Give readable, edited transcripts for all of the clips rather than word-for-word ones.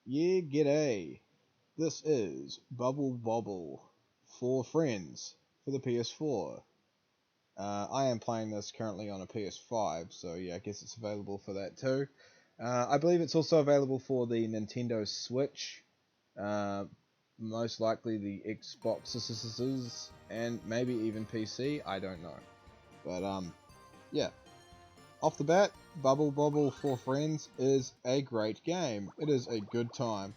Yeah, g'day. This is Bobble for Friends for the PS4. I am playing this currently on a PS5, so yeah, I guess it's available for that too. I believe it's also available for the Nintendo Switch, uh, most likely the Xboxes, and maybe even PC. I don't know, but yeah. Off the bat, Bobble for Friends is a great game. It is a good time.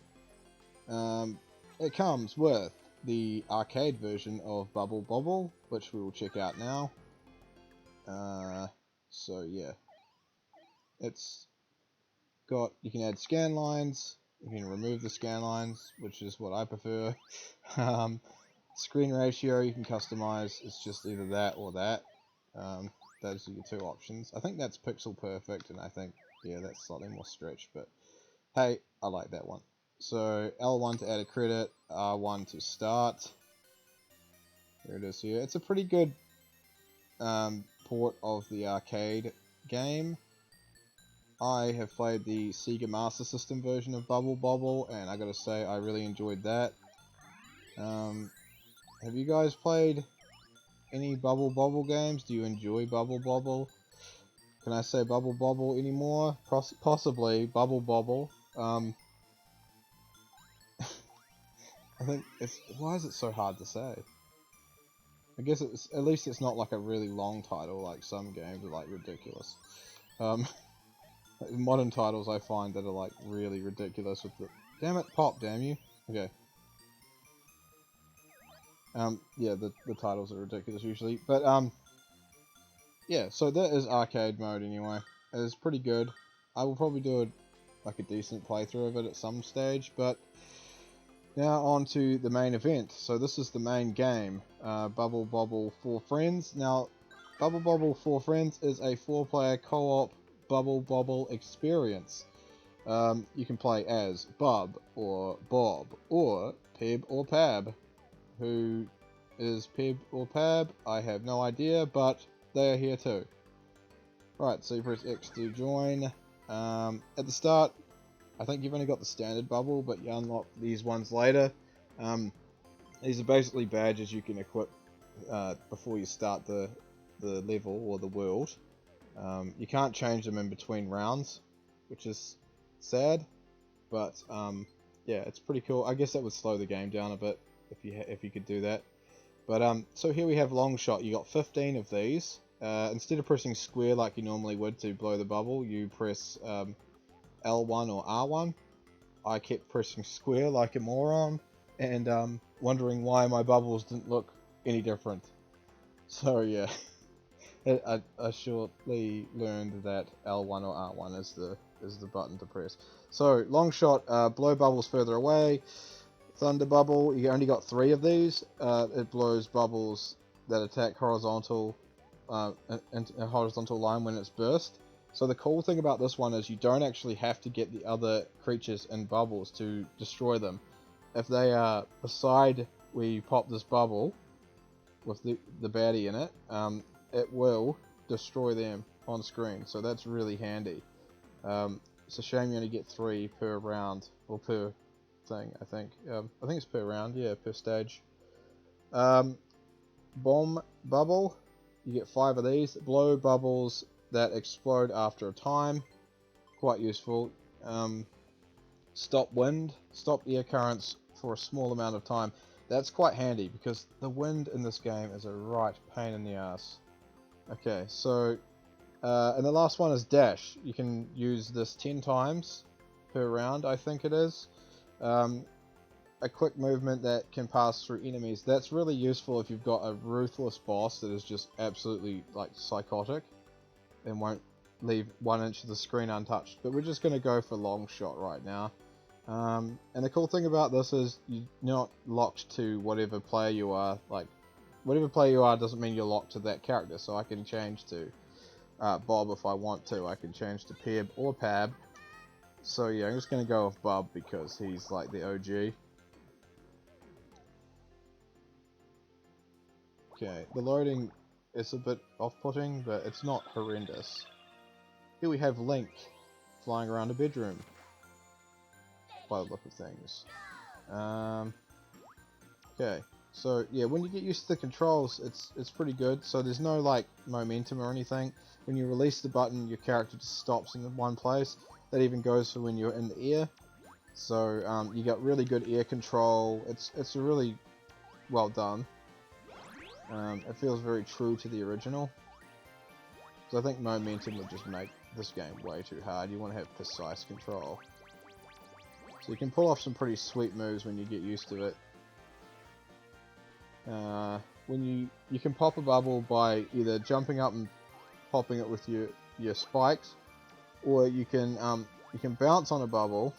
Um, it comes with the arcade version of Bobble, which we will check out now. Uh, so yeah, it's got, you can add scan lines, you can remove the scan lines, which is what I prefer. um, Screen ratio you can customize, it's just either that or that. Um, those are your two options. I think that's pixel perfect, and I think, yeah, that's slightly more stretched, but hey, I like that one. So L1 to add a credit, R1 to start. There it is here. It's a pretty good port of the arcade game. I have played the Sega Master System version of Bobble, and I gotta say, I really enjoyed that. Have you guys played any Bobble games? Do you enjoy Bobble? Can I say Bobble anymore? Possibly Bobble. I think it's, why is it so hard to say? I guess it's, at least it's not like a really long title like some games are like ridiculous. Um, Modern titles I find that are like really ridiculous with the... Damn it, pop, damn you. Okay. Yeah, the titles are ridiculous usually. But, yeah, so that is arcade mode anyway. It is pretty good. I will probably do like a decent playthrough of it at some stage, but now on to the main event. So this is the main game, Bobble for Friends. Now, Bobble for Friends is a 4-player co-op Bobble experience. You can play as Bob or Bob or Peb or Pab. Who is Peb or Pab? I have no idea, but they are here too. Right, so you press X to join. At the start, I think you've only got the standard bubble, but you unlock these ones later. Um, these are basically badges you can equip before you start the level or the world. You can't change them in between rounds, which is sad, but yeah, it's pretty cool. I guess that would slow the game down a bit if you could do that. But so here we have long shot. You got 15 of these. Instead of pressing square like you normally would to blow the bubble, you press L1 or R1. I kept pressing square like a moron, and wondering why my bubbles didn't look any different. So yeah, I shortly learned that L1 or R1 is the button to press. So long shot, blow bubbles further away. Thunder bubble, you only got 3 of these. It blows bubbles that attack horizontal in a horizontal line when it's burst. So the cool thing about this one is you don't actually have to get the other creatures in bubbles to destroy them. If they are beside where you pop this bubble with the baddie in it, it will destroy them on screen. So that's really handy. It's a shame you only get 3 per round, or per thing, I think. I think it's per round, yeah, per stage. Bomb bubble, you get 5 of these. Blow bubbles that explode after a time, quite useful. Stop wind, stop air currents for a small amount of time. That's quite handy because the wind in this game is a right pain in the ass. Okay, so and the last one is dash. You can use this 10 times per round, I think it is. A quick movement that can pass through enemies. That's really useful if you've got a ruthless boss that is just absolutely like psychotic and won't leave 1 inch of the screen untouched. But we're just going to go for long shot right now. And the cool thing about this is you're not locked to whatever player you are. Like, whatever player you are doesn't mean you're locked to that character. So I can change to Bob if I want to. I can change to Peb or Pab. So yeah, I'm just going to go with Bob because he's like the OG. Okay, the loading is a bit off-putting, but it's not horrendous. Here we have Link flying around a bedroom. by the look of things. Okay, so yeah, when you get used to the controls, it's pretty good. So there's no like momentum or anything. When you release the button, your character just stops in one place. That even goes for when you're in the air. So you got really good air control. It's really well done. It feels very true to the original. So I think momentum would just make this game way too hard. You want to have precise control. So you can pull off some pretty sweet moves when you get used to it. When you can pop a bubble by either jumping up and popping it with your spikes, or you can bounce on a bubble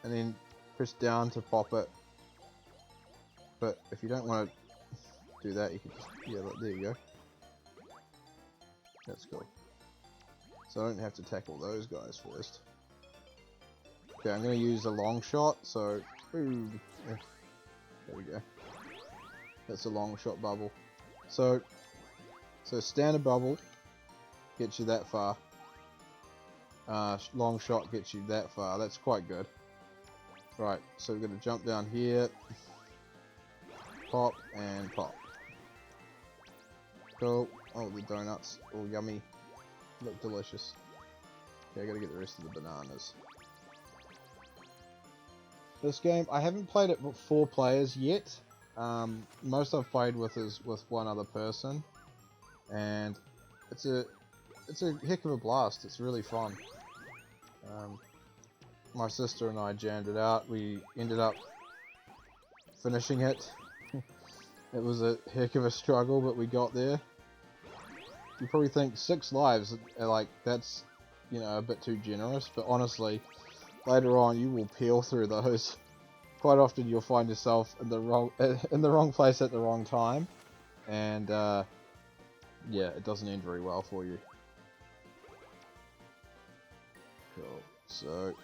and then press down to pop it. But if you don't want to do that, you can just, yeah, there you go. That's cool. So I don't have to tackle those guys first. Okay, I'm going to use a long shot, so ooh, yeah, there we go. That's a long shot bubble. So standard bubble gets you that far. Long shot gets you that far. That's quite good. Right, so we're going to jump down here, pop and pop. Cool. Oh, the donuts, all yummy, look delicious. Okay, I got to get the rest of the bananas. This game, I haven't played it with 4 players yet. Most I've played with is with one other person, and it's a heck of a blast. It's really fun. My sister and I jammed it out. We ended up finishing it. It was a heck of a struggle, but we got there. You probably think 6 lives, like that's, you know, a bit too generous, but honestly, later on you will peel through those. Quite often you'll find yourself in the wrong place at the wrong time, and yeah, it doesn't end very well for you. Cool. So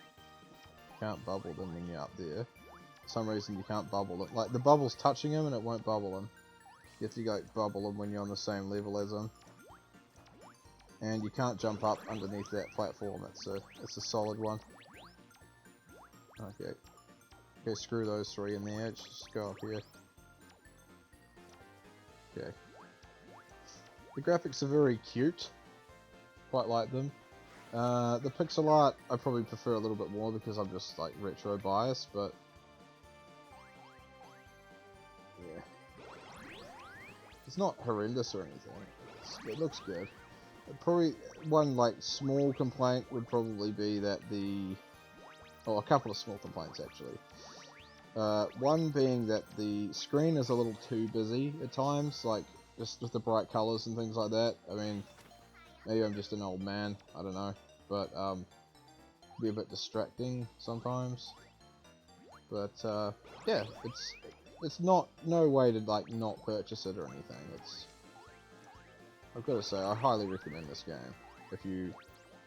can't bubble them when you're up there. For some reason you can't bubble it. Like the bubble's touching him and it won't bubble him. You have to go bubble him when you're on the same level as him. And you can't jump up underneath that platform. It's a solid one. Okay. Okay, screw those 3 in there. Just go up here. Okay. The graphics are very cute. Quite like them. The pixel art I probably prefer a little bit more because I'm just like retro biased, but yeah, it's not horrendous or anything. It looks good. Probably one like small complaint would probably be that a couple of small complaints actually. One being that the screen is a little too busy at times, like just with the bright colors and things like that. I mean, maybe I'm just an old man, I don't know, but be a bit distracting sometimes. But yeah, it's not no way to like not purchase it or anything. I've got to say, I highly recommend this game if you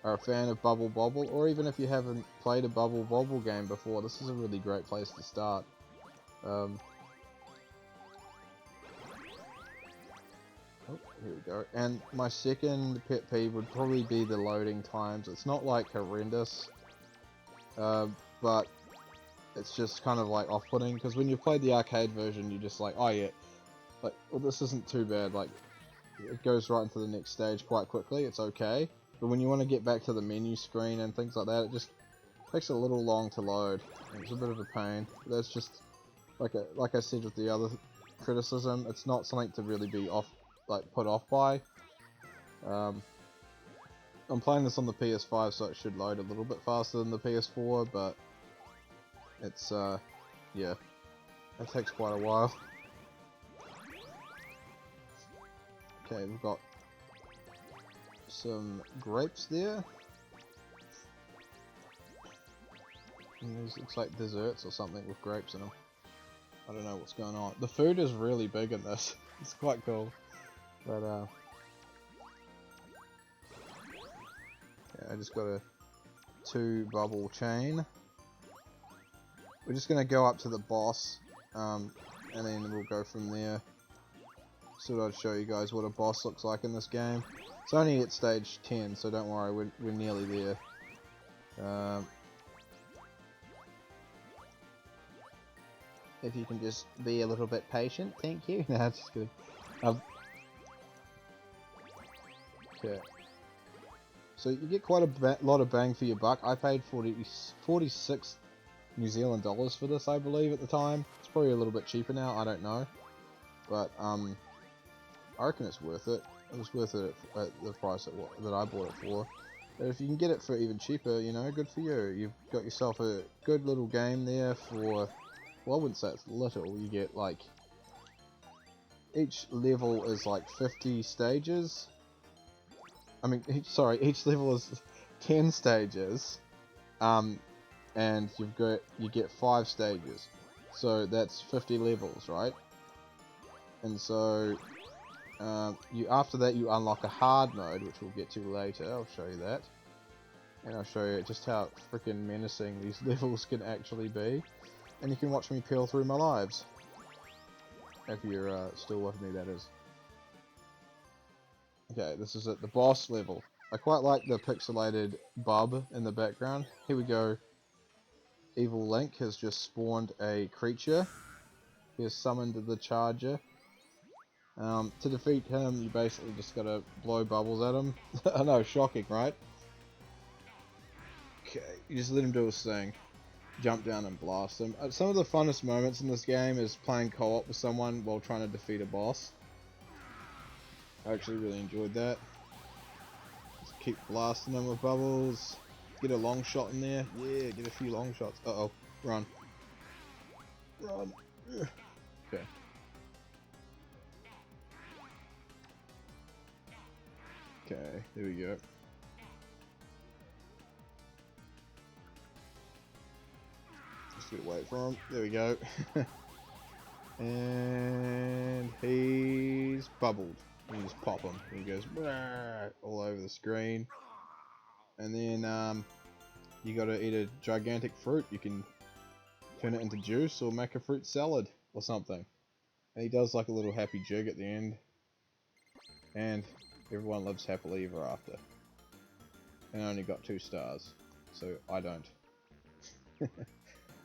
are a fan of Bubble Bobble, or even if you haven't played a Bubble Bobble game before. This is a really great place to start. Oh, here we go. And my second pet peeve would probably be the loading times. It's not like horrendous, but it's just kind of like off-putting, because when you play the arcade version, you're just like, oh yeah, like, well, this isn't too bad, like, it goes right into the next stage quite quickly, it's okay. But when you want to get back to the menu screen and things like that, it just takes a little long to load. It's a bit of a pain. That's just, like I said with the other criticism, it's not something to really be put off by. I'm playing this on the PS5, so it should load a little bit faster than the PS4, but it's, yeah, it takes quite a while. Okay, we've got some grapes there. And these looks like desserts or something with grapes in them. I don't know what's going on. The food is really big in this. It's quite cool. But yeah, I just got a 2 bubble chain. We're just gonna go up to the boss, and then we'll go from there. So I'd show you guys what a boss looks like in this game. It's only at stage 10, so don't worry, we're nearly there. If you can just be a little bit patient, thank you. Nah, just kidding. Okay. So you get quite a lot of bang for your buck. I paid 46 New Zealand dollars for this, I believe, at the time. It's probably a little bit cheaper now, I don't know. But, I reckon it's worth it. It was worth it at the price that I bought it for. But if you can get it for even cheaper, you know, good for you. You've got yourself a good little game there for... Well, I wouldn't say it's little. You get, like... Each level is, like, 50 stages. I mean, each level is 10 stages. And you get 5 stages. So that's 50 levels, right? And so... after that you unlock a hard mode, which we'll get to later. I'll show you that. And I'll show you just how freaking menacing these levels can actually be. And you can watch me peel through my lives. If you're still with me, that is. Okay, this is at the boss level. I quite like the pixelated bub in the background. Here we go. Evil Link has just spawned a creature. He has summoned the charger. To defeat him, you basically just gotta blow bubbles at him. I know, shocking, right? Okay, you just let him do his thing. Jump down and blast him. Some of the funnest moments in this game is playing co-op with someone while trying to defeat a boss. I actually really enjoyed that. Just keep blasting them with bubbles. Get a long shot in there. Yeah, get a few long shots. Uh-oh. Run. Run. Okay. Okay, here we go. Just get away from him. There we go. And he's bubbled. You just pop him. And he goes all over the screen. And then you gotta eat a gigantic fruit. You can turn it into juice or make a fruit salad or something. And he does like a little happy jig at the end. And everyone lives happily ever after. And I only got 2 stars. So I don't.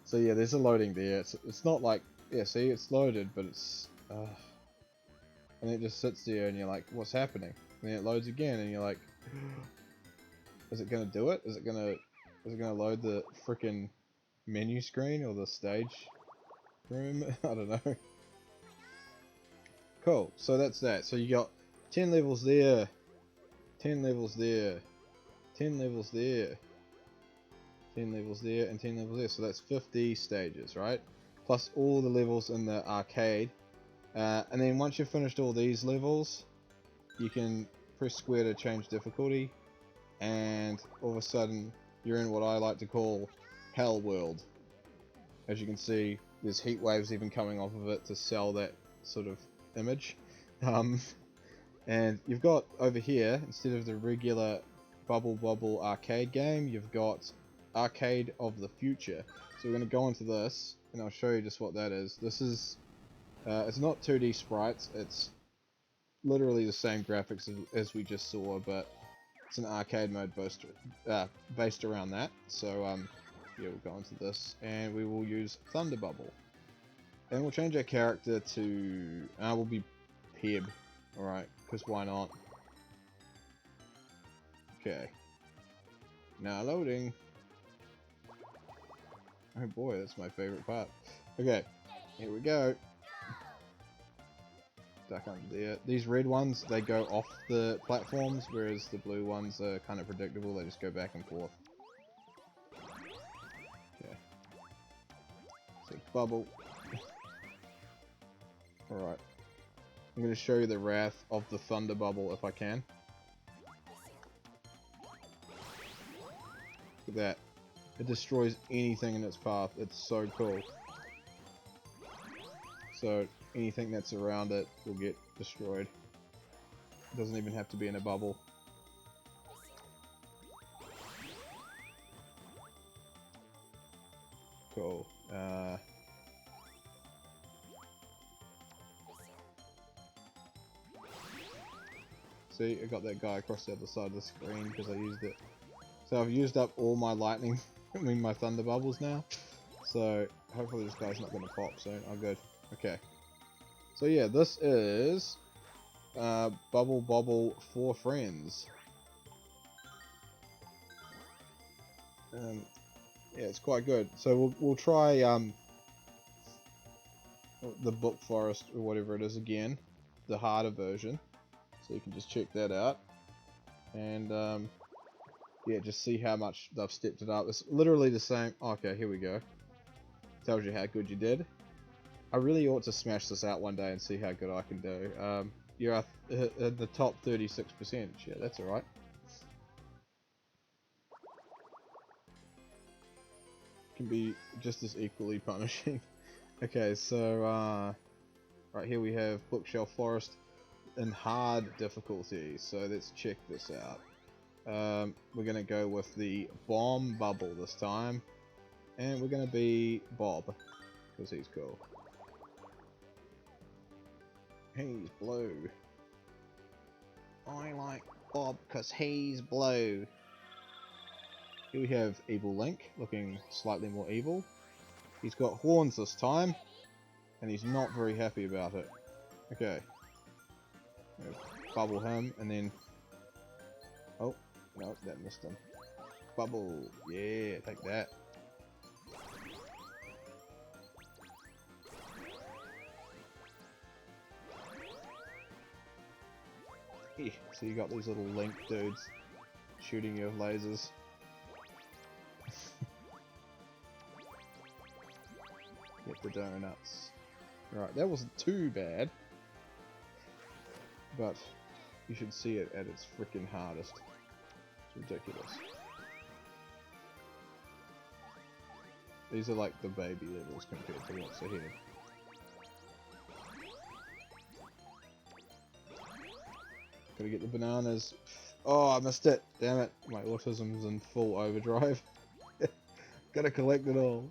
So yeah, there's a loading there. It's not like... Yeah, see, it's loaded, but it's... and it just sits there and you're like, what's happening? And then it loads again and you're like... Is it gonna do it? Is it gonna load the frickin' menu screen or the stage room? I don't know. Cool, so that's that. So you got 10 levels there, 10 levels there, 10 levels there, 10 levels there, and 10 levels there. So that's 50 stages, right? Plus all the levels in the arcade. And then once you've finished all these levels, you can press square to change difficulty. And all of a sudden, you're in what I like to call Hell World. As you can see, there's heat waves even coming off of it to sell that sort of image. And you've got over here, instead of the regular Bubble arcade game, you've got Arcade of the Future. So we're going to go into this, and I'll show you just what that is. This is, it's not 2D sprites, it's literally the same graphics as we just saw, but it's an arcade mode based around that. So yeah, we'll go into this, and we will use Thunder Bubble. And we'll change our character to... we'll be Peb. Alright, because why not? Okay. Now loading. Oh boy, that's my favorite part. Okay, here we go. Duck under there. These red ones, they go off the platforms, whereas the blue ones are kind of predictable, they just go back and forth. Okay. So, Bubble. Alright. I'm going to show you the wrath of the Thunder Bubble if I can. Look at that. It destroys anything in its path. It's so cool. So anything that's around it will get destroyed. It doesn't even have to be in a bubble. Cool. See, I got that guy across the other side of the screen because I used it. So I've used up all my lightning, my thunder bubbles now. So hopefully this guy's not going to pop soon. Oh, good. Okay. So yeah, this is Bubble Bobble for Friends. Yeah, it's quite good. So we'll try the Book Forest or whatever it is again, the harder version. So you can just check that out, and yeah, just see how much they've stepped it up. It's literally the same. Okay, here we go. Tells you how good you did. I really ought to smash this out one day and see how good I can do. You're at the top 36%. Yeah, that's alright. Can be just as equally punishing. Okay, so right here we have Bookshelf Forest in hard difficulty. So let's check this out. We're gonna go with the Bomb Bubble this time, and we're gonna be Bob because he's cool. He's blue. I like Bob because he's blue. Here we have Evil Link, looking slightly more evil. He's got horns this time, and he's not very happy about it. Okay. Bubble him, and then... Oh, no, that missed him. Bubble, yeah, take that. Yeah, so you got these little Link dudes shooting you with lasers. Get the donuts. Right, that wasn't too bad. But you should see it at its freaking hardest. It's ridiculous. These are like the baby levels compared to what's ahead. Gotta get the bananas. Oh, I missed it. Damn it. My autism's in full overdrive. Gotta collect it all.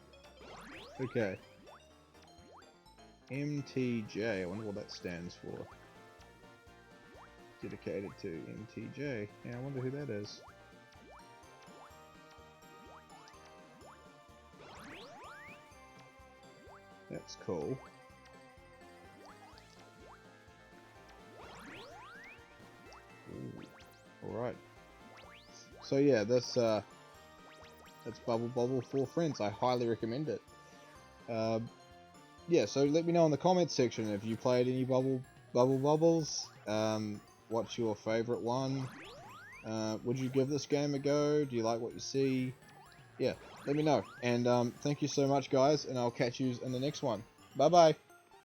Okay. MTJ. I wonder what that stands for. Dedicated to MTJ. Yeah, I wonder who that is. That's cool. Alright. So yeah, that's Bubble Bobble for Friends. I highly recommend it. Yeah, so let me know in the comments section if you played any Bubble Bobbles. What's your favourite one? Would you give this game a go? Do you like what you see? Yeah, let me know. And thank you so much, guys, and I'll catch you in the next one. Bye bye.